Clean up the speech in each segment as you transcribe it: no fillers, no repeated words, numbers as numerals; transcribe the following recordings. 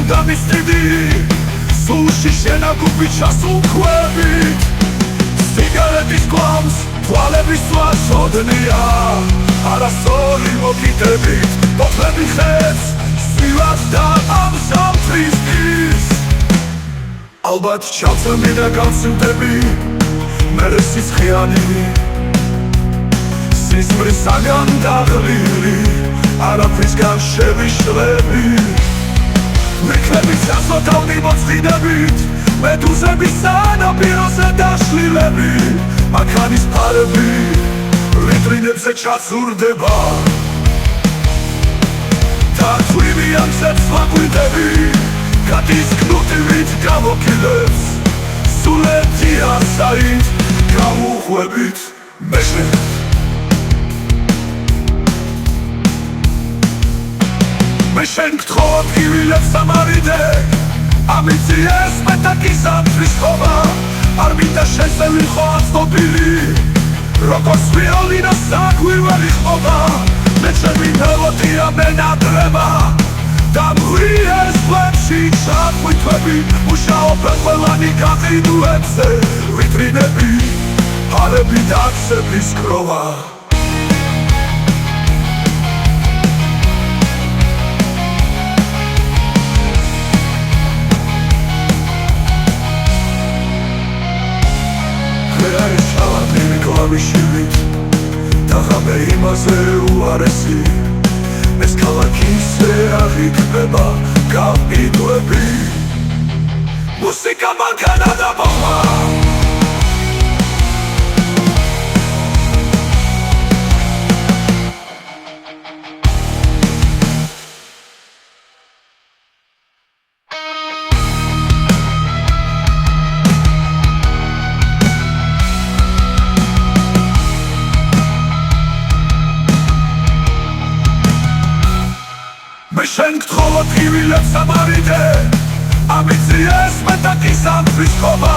უნდა მისწიდი სულში შენაგუბი ჩასულქვებით სიგარეტის გვამს თვალების ვაშოდნია არასორი მოკიდებით ბოთლები ხეს სვივად და ამჟამთრის ის ალბათ ჩავწმი და გავსვდები მერე სისხიანი სიზმრის საგან დაღლილი არაფრისგან შევიშლები მიქლების ასოთავდი მოწყიდებით მედუზების სანაპიროზე დაშლილები მანქანის ფარები ვიტრინებზე ჩაზურდება და თვლივიან ცეცხლაკვირტები გადის კნუტივით გამოკილებს სულეთია საით გავუხვებით მეშნე მე შენ გთხოვ გივილებს სამარიდე ამიციეს მეტაკის ამთრის ხობა არ მინდა შენზე ვიყო აცნობილი როგორც ვიოლინა საკვირველი ხობა მე ჩემი მელოდია მენადრება და მღვიეს ფლებში ჩახვიტვები მუშაობენ ყველანი გაყიდუებზე ვიტრინები ფარები და ქსების კროვა შივით და ღამე იმაზე უარესი ეს ქალაქისე აღიქმება გაყიდვები მუსიკა მანქანა და ბომა მე შენ გთხოვ გივილებს სამარიდე ამიციეს მეტაკის ამთრის ხობა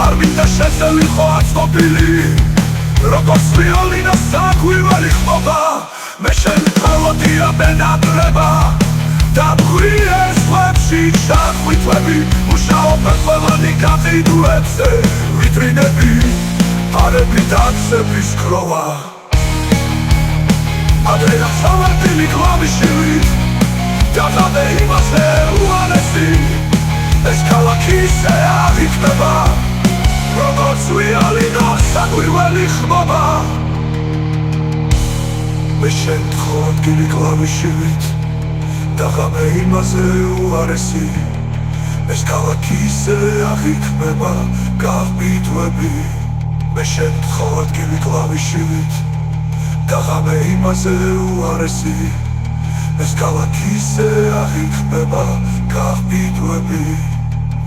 არ მინდა შენზე ვიყო აცნობილი როგორც ვიოლინა საკვირველი ხობა მე შენ მელოდია მენადრება და მღვიეს ფლებში ჩახვიტვები მუშაობენ ყველანი გაყიდუებზე ვიტრინები ფარები და ქსების კროვა ადრე სამარტილი კლავიშივით და ღამე იმაზე უარესი ეს ქალაქისე აღიქმება როგორც ვიოლინა საკვირველი ხმობა მე შენ გთხოვ ადგილი კლავიშივით და ღამე იმაზე უარესი ეს ქალაქისე აღიქმება გაყიდვები მე შენ გთხოვ ადგილი კლავიშივით და ღამე იმაზე უარესი ეს ქალაქისე აღიქმება გაყიდვები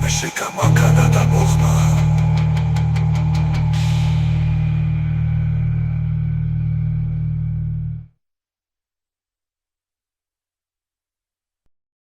მე შეკამანქანა და მოხმა